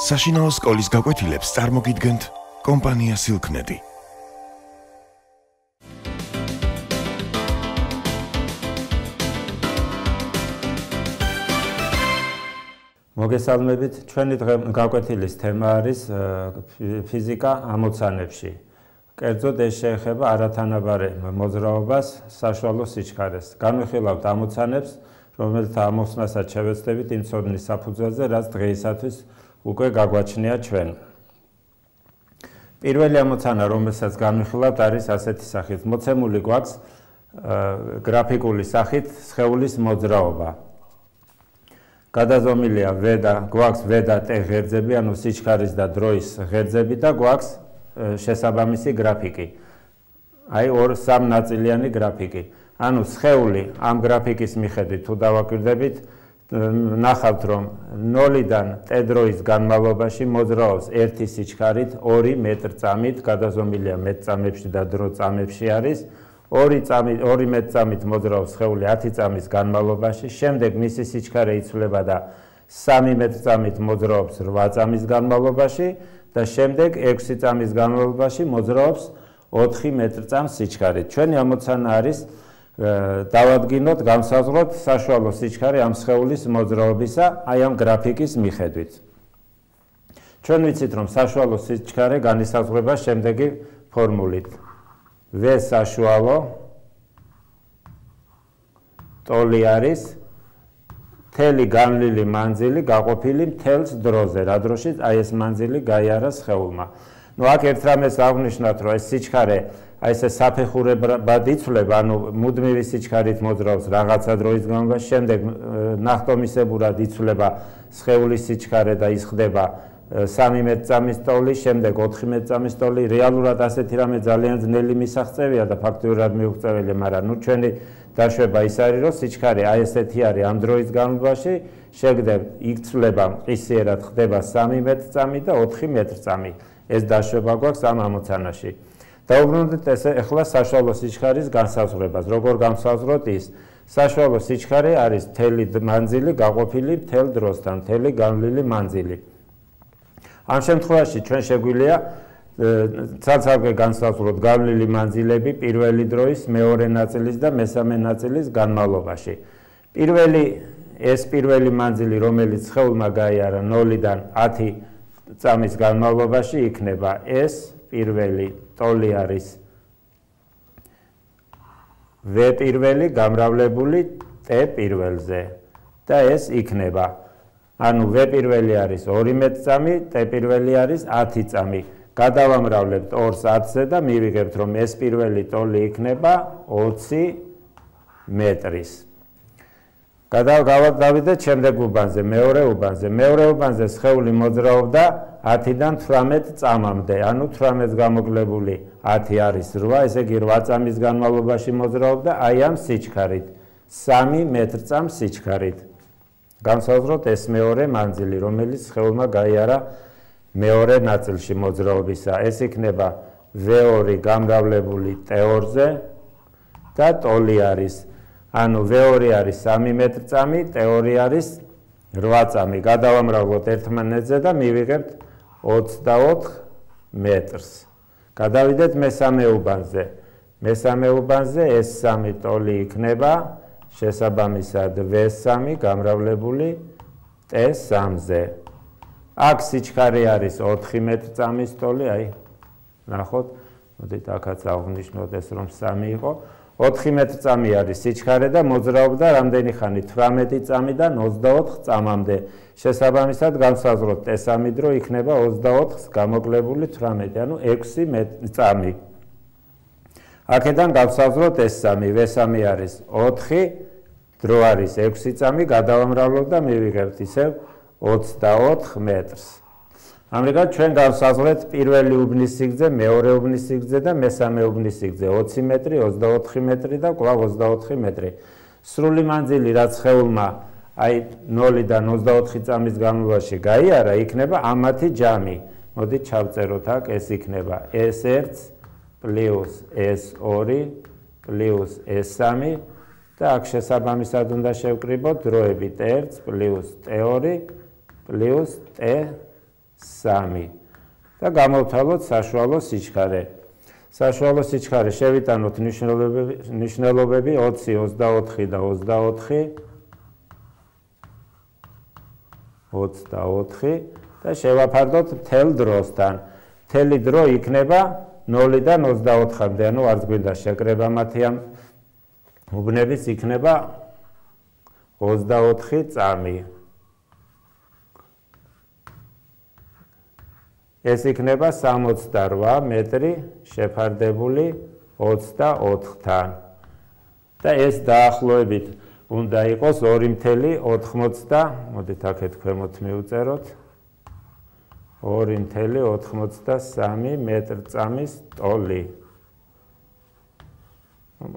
საშინაო სკოლის გაკვეთილებს წარმოგიდგენთ კომპანია Silknet. მოგესალმებით, ჩვენი გაკვეთილის თემა არის ფიზიკა ამოცანებში. კერძოდ ეს შეეხება არათანაბარ მოძრაობას საშუალო სიჩქარეს. განვიხილავთ ამოცანებს, რომელთა ამოხსნასაც შევეცდებით იმ ცოდნის საფუძველზე, რაც დღეისათვის უკვე გაგვაჩნია ჩვენ. პირველი ამოცანა, რომელსაც განვიხილავთ, არის ასეთი სახით. მოცემული გვაქვს გრაფიკული სახით სხეულის მოძრაობა. გადაზომილია გვაქვს V და T ღერძები, ანუ სიჩქარის და დროის ღერძები და გვაქვს შესაბამისი გრაფიკი. აი სამ ნაწილიანი გრაფიკი. ანუ სხეული ამ გრაფიკის მიხედვით თუ დავაკვირდებით, ნახავთ რომ 0-დან T დროის განმავლობაში მოძრაობს 1 სიჩქარით 2 მეტრ-წამით, გადაზომილია მეტრ-წამებში და დრო წამებში არის. 2 მეტრ-წამით მოძრაობს სხეული 10 წამის განმავლობაში, შემდეგ მისი სიჩქარე იცვლება და 3 მეტრ-წამით მოძრაობს 8 წამის განმავლობაში და შემდეგ 6 წამის განმავლობაში მოძრაობს 4 მეტრ-წამს სიჩქარით. ჩვენი ამოცანა არის დავადგინოთ, განსაზღვროთ საშუალო სიჩქარე ამ სხეულის მოძრაობისა, აი ამ გრაფიკის მიხედვით. ჩვენ ვიცით, რომ საშუალო სიჩქარე განისაზღვრება შემდეგი ფორმულით. V საშუალო ტოლი არის მთელი განვლილი მანძილი გაყოფილი მთელს დროზე, რა დროშიც აი ეს მანძილი გაიარა სხეულმა. ნუ აქ ერთ რამეს აღნიშნათ, რომ ეს სიჩქარე აი ესე საფეხურებად იცვლება, ანუ მუდმივი სიჩქარით მოძრაობს რაღაცა დროის განმავლობაში, შემდეგ ნახტომისებურად იცვლება სხეულის სიჩქარე და ის ხდება 3 მეტრ-წამის ტოლი, შემდეგ 4 მეტრ-წამის ტოლი. რეალურად ასეთი რამე ძალიან ძნელი მისაღწევია და ფაქტიურად მიუღწეველი, მაგრამ ნუ ჩვენი დაშვება ის არის, რომ სიჩქარე აი ესეთი არის ამ დროის განმავლობაში, იცვლება მყისიერად, ხდება 3 მეტრ-წამი და 4 მეტრ-წამი. ეს დაშვება გვაქვს ამ ამოცანაში. დაუბრუნდით ახლა საშუალო სიჩქარის განსაზღვრებას. როგორ განსაზღვროთ ის? საშუალო სიჩქარე არის მთელი მანძილი გაყოფილი მთელ დროსთან, მთელი განვლილი მანძილი. ამ შემთხვევაში ჩვენ შეგვიძლია ცალ-ცალკე განსაზღვროთ განვლილი მანძილები პირველი დროის, მეორე ნაწილის და მესამე ნაწილის განმავლობაში. პირველი მანძილი, რომელიც სხეულმა გაიარა 0-დან 10 წამის განმავლობაში იქნება ეს პირველი ტოლი არის V პირველი გამრავლებული T პირველზე და ეს იქნება. ანუ V პირველი არის 2 მეტრ-წამი, T პირველი არის 10 წამი. გადავამრავლებთ 2-ს 10-ზე და მივიღებთ, რომ ეს პირველი ტოლი იქნება 20 მეტრის. გავიდეთ შემდეგ უბანზე, მეორე უბანზე. მეორე უბანზე სხეული მოძრაობდა 10-დან 18 წამამდე, ანუ 18-ს გამოკლებული 10 არის 8, ესე იგი 8 წამის განმავლობაში მოძრაობდა აი ამ სიჩქარით, 3 მეტრ-წამს სიჩქარით. განსაზღვროთ ეს მეორე მანძილი, რომელიც სხეულმა გაიარა მეორე ნაწილში მოძრაობისა. ეს იქნება V2 გამრავლებული T2-ზე და ტოლი არის, ანუ V2 არის 3 მეტრ-წამი, T2 არის 8 წამი. გადავამრავლოთ ერთმანეთზე და მივიღებთ 24 მეტრს. გადავიდეთ მესამე უბანზე. მესამე უბანზე ეს 3 ტოლი იქნება შესაბამისად V3 გამრავლებული T3-ზე. აქ სიჩქარე არის 4 მეტრ-წამის ტოლი, აი ნახოთ, მოდით აქაც აღვნიშნოთ ეს რომ 3 იყო. 4 მეტრ-წამი არის სიჩქარე და მოძრაობდა რამდენი ხანი? 18 წამიდან 24 წამამდე. შესაბამისად განსაზღვროთ T3 დრო იქნება 24-ს გამოკლებული 18, ანუ 6 წამი. აქედან განსაზღვროთ S3, V3 არის 4, დრო არის 6 წამი, გადავამრავლოთ და მივიღებთ ისევ 24 მეტრს. ამრიგად ჩვენ განსაზღვრეთ პირველი უბნის სიგრძე, მეორე უბნის სიგრძე და მესამე უბნის სიგრძე 20 მეტრი, 24 მეტრი და კვლავ 24 მეტრი. სრული მანძილი რაც სხეულმა აი 0-დან 24 წამის განმავლობაში გაიარა, იქნება ამათი ჯამი. მოდით ჩავწეროთ აქ, ეს იქნება S1 პლუს S2 პლუს S3 და აქ შესაბამისად უნდა შევკრიბოთ დროები T1 პლუს T2 პლუს 3 და გამოვთვალოთ საშუალო სიჩქარე. საშუალო სიჩქარე შევიტანოთ ნიშნულობები 20, 24 და 24 და შევაფარდოთ მთელ დროსთან. მთელი დრო იქნება 0-დან 24-მდე, ანუ არც გვინდა შეკრება მათი ამ უბნების იქნება 24 წამი. ეს იქნება 68 მეტრი შეფარდებული 24-თან. და ეს დაახლოებით უნდა იყოს 2.80, მოდით აქეთ ქვემოთ მივწეროთ. 2.83 მეტრ-წამის ტოლი.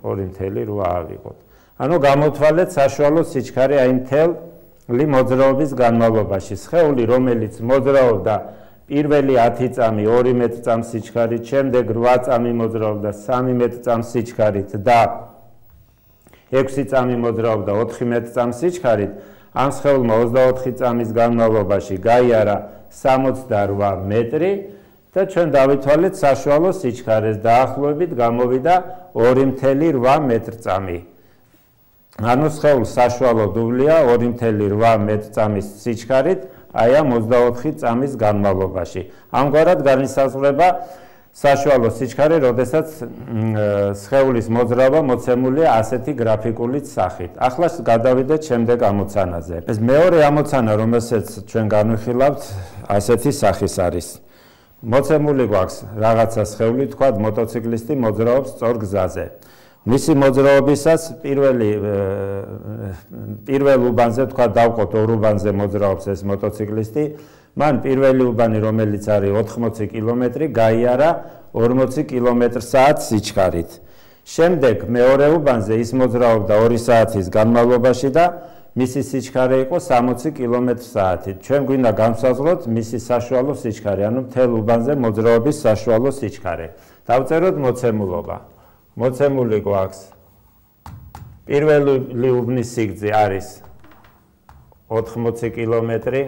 2.8 ავიღოთ. ანუ გამოვთვალეთ საშუალო სიჩქარე აი მთელი მოძრაობის განმავლობაში. სხეული, რომელიც მოძრაობდა პირველი 10 წამი 2 მეტრ-წამს სიჩქარით, შემდეგ 8 წამი მოძრაობდა 3 მეტრ-წამს სიჩქარით და 6 წამი მოძრაობდა 4 მეტრ-წამს სიჩქარით, ამ სხეულმა 24 წამის განმავლობაში გაიარა 68 მეტრი და ჩვენ დავითვალეთ საშუალო სიჩქარეს, დაახლოებით გამოვიდა 2.8 მეტრ-წამი. ანუ სხეულს საშუალო დუბლია 2.8 მეტრ-წამის სიჩქარით, აი ამ 24 წამის განმავლობაში. ამგვარად განისაზღვრება საშუალო სიჩქარე, როდესაც სხეულის მოძრაობა მოცემულია ასეთი გრაფიკული სახით. ახლა გადავიდეთ შემდეგ ამოცანაზე. ეს მეორე ამოცანა, რომელსაც ჩვენ განვიხილავთ, ასეთი სახის არის. მოცემული გვაქვს რაღაცა სხეული, თქვათ მოტოციკლისტი მოძრაობს სწორ გზაზე. მისი მოძრაობისას პირველ უბანზე, თქვათ დავყოთ ორ უბანზე მოძრაობს ეს მოტოციკლისტი, მან პირველი უბანი, რომელიც არის 80 კილომეტრი, გაიარა 40 კილომეტრ/საათ სიჩქარით. შემდეგ მეორე უბანზე ის მოძრაობდა 2 საათის განმავლობაში და მისი სიჩქარე იყო 60 კილომეტრ/საათით. ჩვენ გვინდა განვსაზღვროთ მისი საშუალო სიჩქარე, ანუ მთელ უბანზე მოძრაობის საშუალო სიჩქარე. დავწეროთ მოცემულობა. მოცემული გვაქვს პირველი უბნის სიგრძე არის 80 კილომეტრი.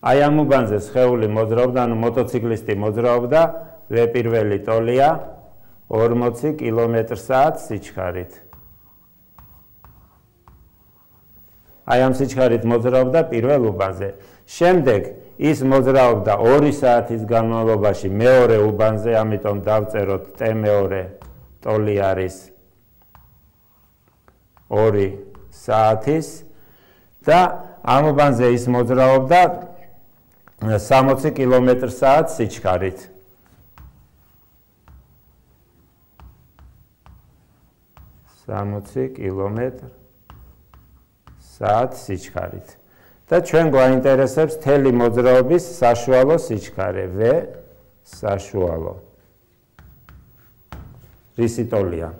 აი ამ უბანზე სხეული მოძრაობდა, ანუ მოტოციკლისტი მოძრაობდა, პირველი ტოლია 40 კილომეტრ/საათ სიჩქარით. აი ამ სიჩქარით მოძრაობდა პირველ უბანზე. შემდეგ ის მოძრაობდა 2 საათის განმავლობაში მეორე უბანზე, ამიტომ დავწეროთ T2 ტოლი არის 2 საათის და ამ უბანზე ის მოძრაობდა 60 კილომეტრ/საათ სიჩქარით. კილომეტრ/საათ სიჩქარით. და ჩვენ გვაინტერესებს მთელი მოძრაობის საშუალო სიჩქარე, V საშუალო. რისი ტოლია?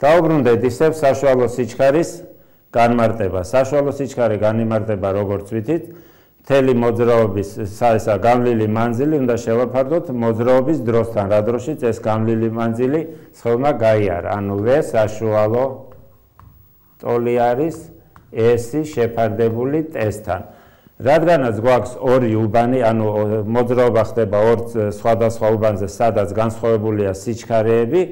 დავუბრუნდეთ ისევ საშუალო სიჩქარის განმარტება. საშუალო სიჩქარე განიმარტება როგორც ვიცით, მთელი მოძრაობის ესა გამლილი მანძილი უნდა შევაფარდოთ მოძრაობის დროსთან, რა დროშიც ეს გამლილი მანძილი სხეულმა გაიარა. ანუ V საშუალო ტოლი არის S შეფარდებული T-სთან. რადგანაც გვაქვს ორი უბანი, ანუ მოძრაობა ხდება ორ სხვადასხვა უბანზე, სადაც განსხვავებულია სიჩქარეები,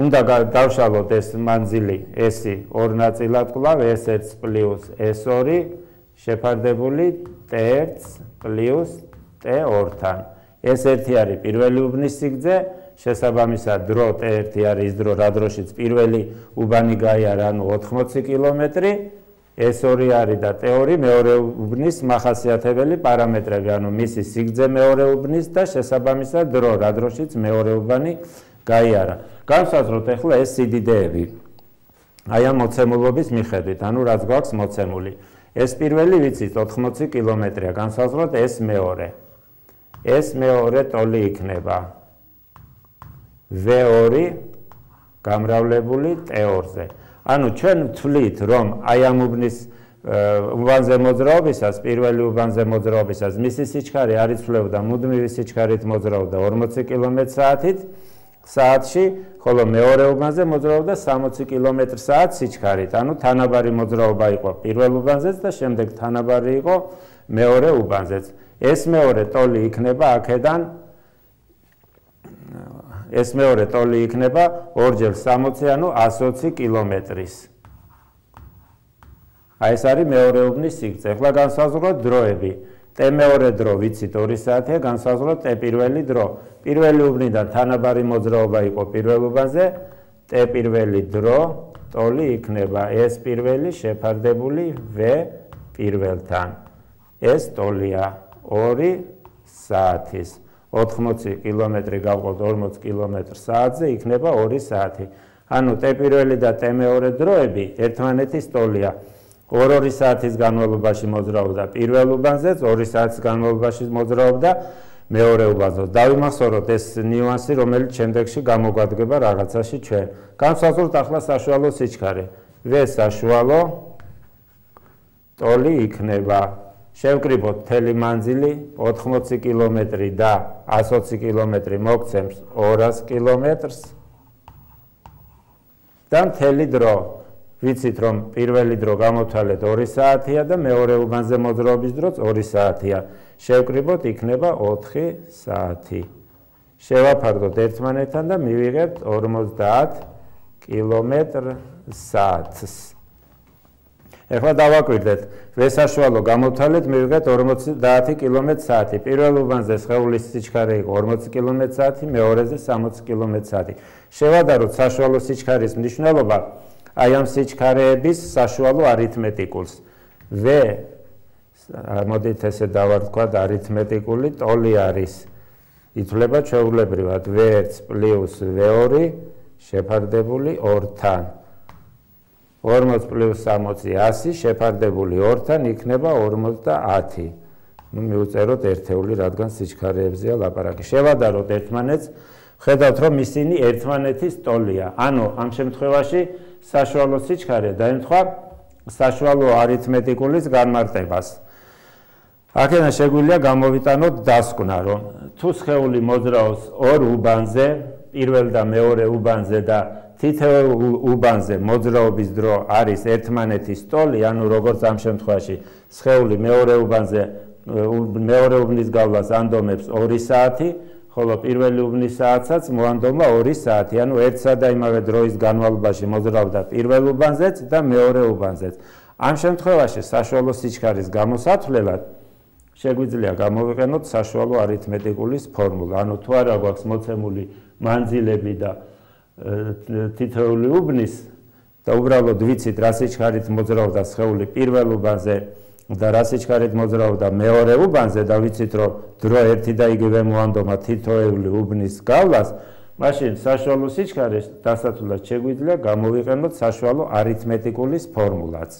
უნდა დავშალოთ ეს მანძილი S ორ ნაწილად კვლავ S1 პლუს S2 შეფარდებული T1 პლუს T2-თან. S1 არის პირველი უბნის სიგრძე, შესაბამისად დრო T1 არის ის დრო, რა დროშიც პირველი უბანი გაიარა, ანუ 80 კილომეტრი. S2 არის და T2 მეორე უბნის მახასიათებელი პარამეტრები, ანუ მისი სიგრძე მეორე უბნის და შესაბამისად დრო, რა დროშიც მეორე უბანი გაიარა. განვსაზღვროთ ახლა ეს სიდიდეები. აი ამ მოცემულობის მიხედვით, ანუ რაც გვაქვს მოცემული. ეს პირველი ვიცით 80 კილომეტრია, განვსაზღვროთ ეს მეორე. ეს მეორე ტოლი იქნება V2 გამრავლებული T2-ზე. ანუ ჩვენ ვთვლით, რომ აი ამ უბანზე მოძრაობისას, პირველი უბანზე მოძრაობისას მისი სიჩქარე არ იცვლებოდა, მუდმივი სიჩქარით მოძრაობდა 40 კილომეტრ/საათით, საათში, ხოლო მეორე უბანზე მოძრაობდა 60 კმ/სთ სიჩქარით. ანუ თანაბარი მოძრაობა იყო პირველ უბანზეც და შემდეგ თანაბარი იყო მეორე უბანზეც. ეს მეორე ტოლი იქნება აქედან ეს მეორე ტოლი იქნება 2 × 60, ანუ 120 კმ-ის. აი ეს არის მეორე უბნის სიგრძე. ახლა განსაზღვროთ დროები. ტე მეორე დრო ვიცით 2 საათია, განსაზღვროთ ტე პირველი დრო. პირველი უბნიდან თანაბარი მოძრაობა იყო პირველ უბანზე, ტე პირველი დრო ტოლი იქნება ეს პირველი შეფარდებული V პირველთან. ეს ტოლია 2 საათის. 80 კმ გავყოთ 40 კმ/სთ-ზე იქნება 2 საათი. ანუ ტე პირველი და ტე მეორე დროები ერთმანეთის ტოლია. 2 საათის განმავლობაში მოძრაობდა პირველ უბანზეც, 2 საათის განმავლობაში მოძრაობდა მეორე უბანზე. დავიმახსოვროთ ეს ნიუანსი, რომელიც შემდეგში გამოგვადგება რაღაცაში ჩვენ. განსაზღვროთ ახლა საშუალო სიჩქარე. V საშუალო ტოლი იქნება. შევკრიბოთ მთელი მანძილი 80 კმ და 120 კმ მოგცემს 200 კმ-ს და მთელი დრო. ვიცით რომ პირველი დრო გამოვთვალეთ 2 საათია და მეორე უბანზე მოძრაობის დროც 2 საათია. შევკრიბოთ იქნება 4 საათი. შევაფარდოთ ერთმანეთთან და მივიღებთ 50 კმ/სთ-ს. ეხლა დავაკვირდეთ, ვესაშუალო გამოვთვალეთ, მივიღეთ 50 კმ/სთ. პირველ უბანზე სხეულის სიჩქარე იყო 40 კმ/სთ, მეორეზე 60 კმ/სთ. შევადაროთ საშუალო სიჩქარის მნიშვნელობა აი ამ სიჩქარეების საშუალო არითმეტიკულს. V მოდით ესე დავარქვათ არითმეტიკული ტოლი არის. ითვლება ჩვეულებრივად V1 + V2 შეფარდებული 2-თან. 40 + 60 100 შეფარდებული 2-თან იქნება 50. ნუ მივუწეროთ ერთეული, რადგან სიჩქარეებზეა ლაპარაკი. შევადაროთ ერთმანეთს, ხედავთ რომ ისინი ერთმანეთის ტოლია. ანუ ამ შემთხვევაში საშუალო სიჩქარე დაემთხვა საშუალო არითმეტიკულის განმარტებას. აქედან შეგვიძლია გამოვიტანოთ დასკვნა, რომ თუ სხეული მოძრაობს ორ უბანზე, პირველ და მეორე უბანზე და თითოეულ უბანზე მოძრაობის დრო არის ერთმანეთის ტოლი, ანუ როგორც ამ შემთხვევაში სხეული მეორე უბანზე მეორე უბნის გავლას ანდომებს 2 საათი, ხოლო პირველი უბნის საათსაც მოანდომა 2 საათი, ანუ ერთსა და იმავე დროის განმავლობაში მოძრაობდა პირველ უბანზეც და მეორე უბანზეც. ამ შემთხვევაში საშუალო სიჩქარის გამოსათვლელად შეგვიძლია გამოვიყენოთ საშუალო არითმეტიკულის ფორმულა. ანუ თუ არა გვაქვს მოცემული მანძილები და თითოეული უბნის და უბრალოდ ვიცით რა სიჩქარით მოძრაობდა სხეული პირველ უბანზე და რა სიჩქარით მოძრაობდა მეორე უბანზე და ვიცით რომ დრო ერთი და იგივე მოანდომა თითოეული უბნის გავლას, მაშინ საშუალო სიჩქარის დასათვლად შეგვიძლია გამოვიყენოთ საშუალო არითმეტიკულის ფორმულაც.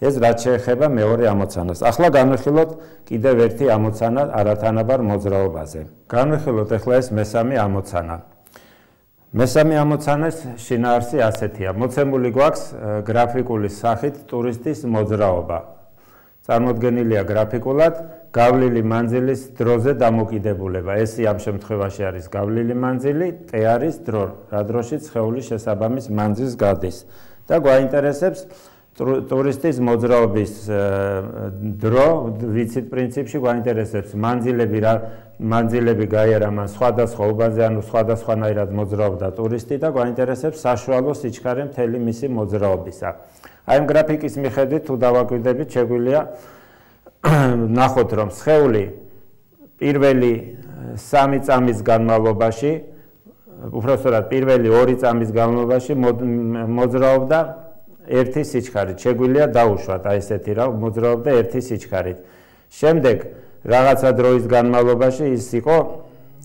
ეს რაც შეეხება მეორე ამოცანას. ახლა განვიხილოთ კიდევ ერთი ამოცანა არათანაბარ მოძრაობაზე. განვიხილოთ ახლა ეს მესამე ამოცანა. მესამე ამოცანის შინაარსი ასეთია. მოცემული გვაქვს გრაფიკული სახით ტურისტის მოძრაობა. წარმოდგენილია გრაფიკულად გავლილი მანძილის დროზე დამოკიდებულება. ეს ამ შემთხვევაში არის გავლილი მანძილი, ტე არის დრო, რა დროში სხეული შესაბამის მანძილს გადის. და გვაინტერესებს ტურისტის მოძრაობის დრო, ვიცით პრინციპში გვაინტერესებს მანძილები გაიარა მან სხვადასხვა უბანზე, ანუ სხვადასხვანაირად მოძრაობდა ტურისტი და გვაინტერესებს საშუალო სიჩქარე მთელი მისი მოძრაობისა. აი ამ გრაფიკის მიხედვით თუ დავაკვირდებით, შეგვიძლია ნახოთ რომ სხეული პირველი 3 წამის განმავლობაში, უბრალოდ პირველი 2 წამის განმავლობაში მოძრაობდა ერთი სიჩქარით. შეგვიძლია დაუშვათ აი ესეთი რა მოძრაობდა ერთი სიჩქარით. შემდეგ რაღაცა დროის განმავლობაში ის იყო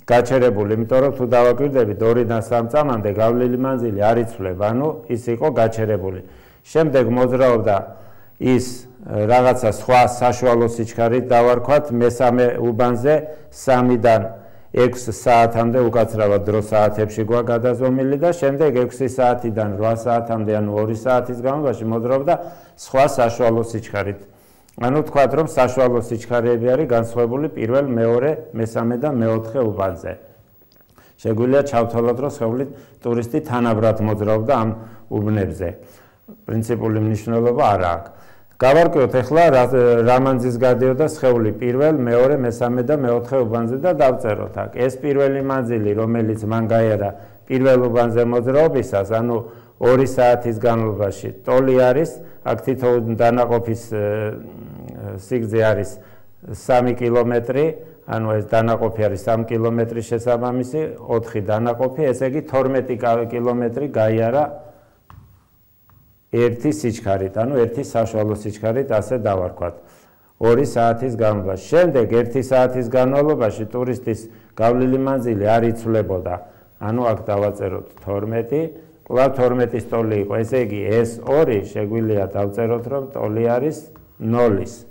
გაჩერებული, იმიტომ რომ თუ დავაკვირდებით 2-დან 3 წამამდე გავლილი მანძილი არ იცვლება, ანუ ის იყო გაჩერებული. შემდეგ მოძრაობდა ის რაღაცა სხვა საშუალო სიჩქარით დავარქვათ მესამე უბანზე 3-დან 6 საათამდე უკაცრავად დრო საათებში გვაქვს გადაზომილი და შემდეგ 6 საათიდან 8 საათამდე, ანუ 2 საათის განმავლობაში მოძრაობდა სხვა საშუალო სიჩქარით. ანუ თქვათ რომ საშუალო სიჩქარეები არის განსხვავებული პირველ, მეორე, მესამე და მეოთხე უბანზე. შეგვიძლია ჩავთვალოთ, რომ სხეული ტურისტი თანაბრად მოძრაობდა ამ უბნებზე. პრინციპული მნიშვნელობა არ აქვს. გავარკვიოთ ახლა რა მანძილს გადიოდა სხეული პირველ, მეორე, მესამე და მეოთხე უბანზე და დავწეროთ აქ. ეს პირველი მანძილი, რომელიც მან გაიარა პირველ უბანზე მოძრაობისას, ანუ 2 საათის განმავლობაში ტოლი არის, აქ თითოეული დანაყოფის სიგრძე არის 3 კილომეტრი, ანუ ეს დანაყოფი არის 3 კილომეტრის შესაბამისი, 4 დანაყოფი, ესე იგი 12 კილომეტრი გაიარა ერთი სიჩქარით, ანუ ერთი საშუალო სიჩქარით, ასე დავარქვათ. 2 საათის განმავლობაში. შემდეგ 1 საათის განმავლობაში ტურისტის გავლილი მანძილი არ იცვლებოდა. ანუ აქ დავაწეროთ 12, კვლავ 12-ის ტოლი იყო. ესე იგი ეს 2 შეგვიძლია დავწეროთ, რომ ტოლი არის 0-ის.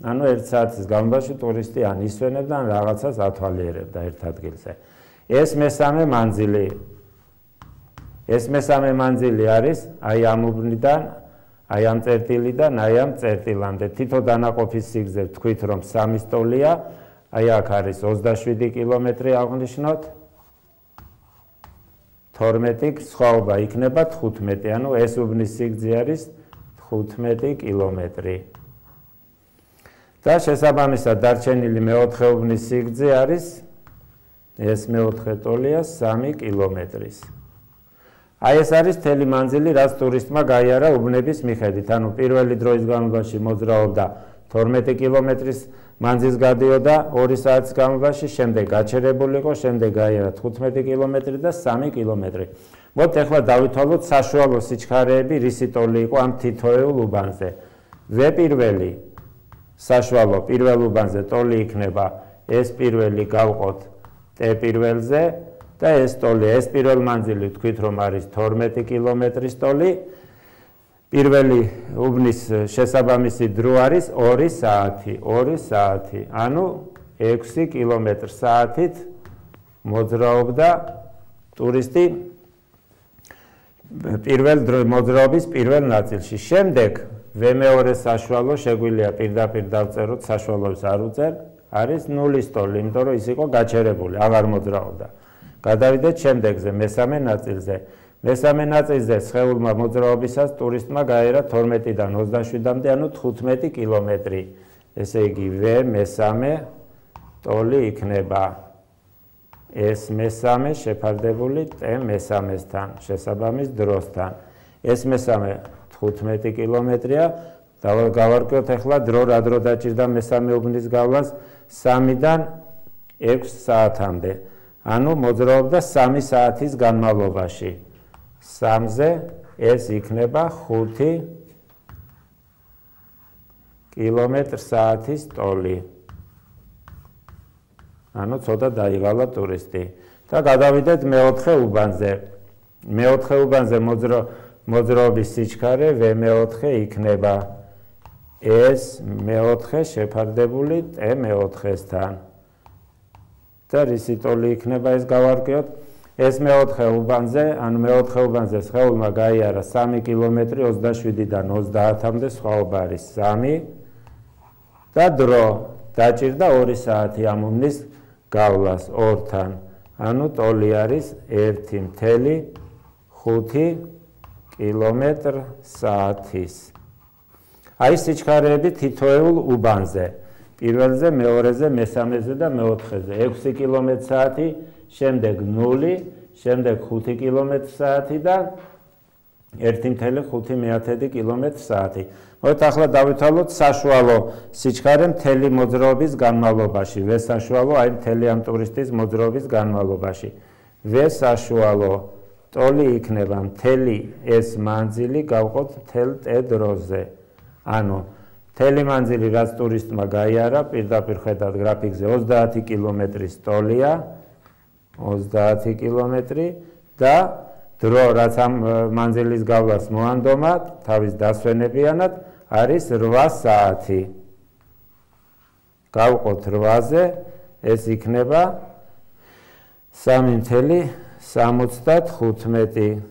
ანუ 1 საათის განმავლობაში ტურისტი ან ისვენებდა, ან რაღაცას ათვალიერებდა ერთ ადგილზე. ეს მესამე მანძილი. ეს მესამე მანძილი არის აი ამ უბნიდან, აი ამ წერტილიდან, აი ამ წერტილამდე. თითო დანაყოფის სიგრძე ვთქვით, რომ 3 ტოლია, აი აქ არის 27 კილომეტრი აღნიშნოთ. 12 სხვაობა იქნება 15, ანუ ეს უბნის სიგრძე არის 15 კილომეტრი. და შესაბამისად დარჩენილი მეოთხე უბნის სიგრძე არის ეს მეოთხე ტოლია 3 კილომეტრის. აი ეს არის მთელი მანძილი, რაც ტურისტმა გაიარა უბნების მიხედვით. ანუ პირველი დროის განმავლობაში მოძრაობდა 12 კილომეტრის მანძილს გადიოდა 2 საათის განმავლობაში, შემდეგ გაჩერებული იყო, შემდეგ გაიარა 15 კილომეტრი და 3 კილომეტრი. მოდით ახლა დავითვალოთ საშუალო სიჩქარეები, რისი ტოლი იყო ამ თითოეულ უბანზე. V1 საშუალო პირველ უბანზე ტოლი იქნება ეს პირველი გავყოთ T1-ზე და ეს ტოლი, ეს პირველ მანძილი ვთქვით, რომ არის 12 კილომეტრის ტოლი. პირველი უბნის შესაბამისი დრო არის 2 საათი, 2 საათი, ანუ 6 კილომეტр/საათით მოძრაობდა ტურისტი მოძრაობის პირველ ნაწილში. შემდეგ V2 საშუალო შეგვიძლია პირდაპირ დავწეროთ, საშუალოებს არ უწერ, არის 0-ის ტოლი, იმიტომ რომ ის იყო გაჩერებული, აღარ მოძრაობდა. გადავიდეთ შემდეგზე, მესამე ნაწილზე. მესამე ნაწილზე სხეულმა მოძრაობისას ტურისტმა გაიარა 12-დან 27-მდე, ანუ 15 კილომეტრი. ესე იგი V3 ტოლი იქნება S მესამე შეფარდებული T3-სთან, შესაბამის დროსთან. ეს მესამე 15 კილომეტრია. გავარკვიოთ ახლა დრო რა დრო დაჭირდა მესამე უბნის გავლას 3-დან 6 საათამდე. ანუ მოძრაობდა 3 საათის განმავლობაში. 3-ზე ეს იქნება 5 კილომეტр/საათის ტოლი. ანუ ცოტა დაიღალა ტურისტი. და გადავიდეთ მეოთხე უბანზე. მეოთხე უბანზე მოძრაობის სიჩქარე V4 იქნება S მეოთხე შეფარდებული T4-სთან. და რისი ტოლი იქნება ეს გავარკვიოთ. ეს მეოთხე უბანზე, ანუ მეოთხე უბანზე სხეულმა გაიარა 3 კილომეტრი 27-დან 30-მდე, სხვაობა არის 3 და დრო დაჭირდა 2 საათი ამ უბნის გავლას 2-თან. ანუ ტოლი არის 1.5 კილომეტр/საათის. აი სიჩქარეები თითოეულ უბანზე. პირველზე, მეორეზე, მესამეზე და მეოთხეზე 6 კილომეტр/საათი, შემდეგ 0, შემდეგ 5 კილომეტр/საათი და 1.5 კილომეტр/საათი. მოდით ახლა დავითვალოთ საშუალო სიჩქარე მთელი მოძრაობის განმავლობაში. V საშუალო აი მთელი ამ ტურისტის მოძრაობის განმავლობაში. V საშუალო ტოლი იქნება მთელი ეს მანძილი გავყოთ მთელ T დროზე. ანუ მთელი მანძილი რაც ტურისტმა გაიარა, პირდაპირ ხედავთ გრაფიკზე 30 კილომეტრის ტოლია, 30 კილომეტრი და დრო რაც ამ მანძილის გავლას მოანდომა თავის დასვენებიანად არის 8 საათი. გავყოთ 8-ზე, ეს იქნება 3.75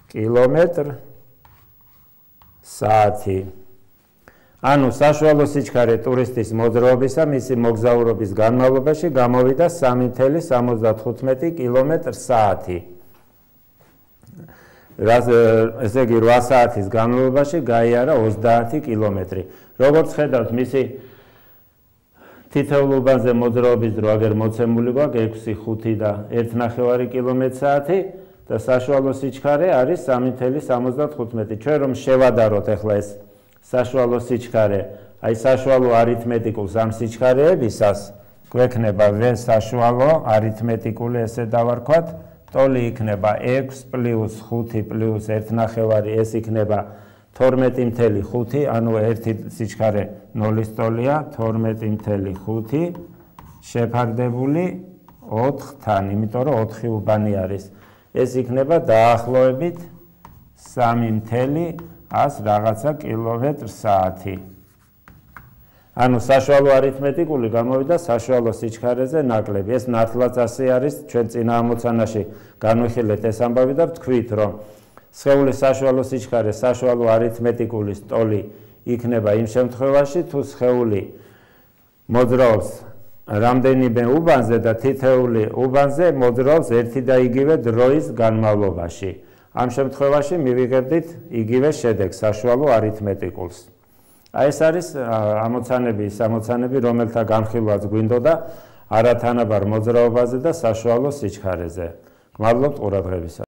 კილომეტр/საათი. ანუ საშუალო სიჩქარე ტურისტის მოძრაობისა მისი მოგზაურობის განმავლობაში გამოვიდა 3.75 კმ/სთ. ესე იგი 8 საათის განმავლობაში გაიარა 30 კმ. როგორც ხედავთ, მისი თითოეულ უბანზე მოძრაობის დრო აგერ მოცემული გვაქვს 6, 5 და 1.5 კმ/სთ და საშუალო სიჩქარე არის 3.75. ჩვენ რომ შევადაროთ ახლა ეს საშუალო სიჩქარე, აი საშუალო არითმეტიკულს ამ სიჩქარეებისას გვექნება V საშუალო არითმეტიკული, ესე დავარქვათ, ტოლი იქნება 6 + 5 + 1.5, ეს იქნება 12.5, ანუ ერთი სიჩქარე 0-ის ტოლია, 12.5 შეფარდებული 4-თან, იმიტომ რომ 4 უბანი არის. ეს იქნება დაახლოებით 3.100 რაღაცა კმ/სთ. ანუ საშუალო არითმეტიკული გამოვიდა საშუალო სიჩქარეზე ნაკლები. ეს ნათლად ასე არის, ჩვენ წინა ამოცანაში განვიხილეთ ეს ამბავი და ვთქვით, რომ სხეულის საშუალო სიჩქარე საშუალო არითმეტიკულის ტოლი იქნება იმ შემთხვევაში, თუ სხეული მოძრაობს რამდენიმე უბანზე და თითოეული უბანზე მოძრაობს ერთი და იგივე დროის განმავლობაში. ამ შემთხვევაში მივიღებდით იგივე შედეგს საშუალო არითმეტიკულს. აი ეს არის ამოცანები, რომელთა განხილვაც გვინდოდა არათანაბარ მოძრაობაზე და საშუალო სიჩქარეზე. გმადლობთ ყურადღებისას.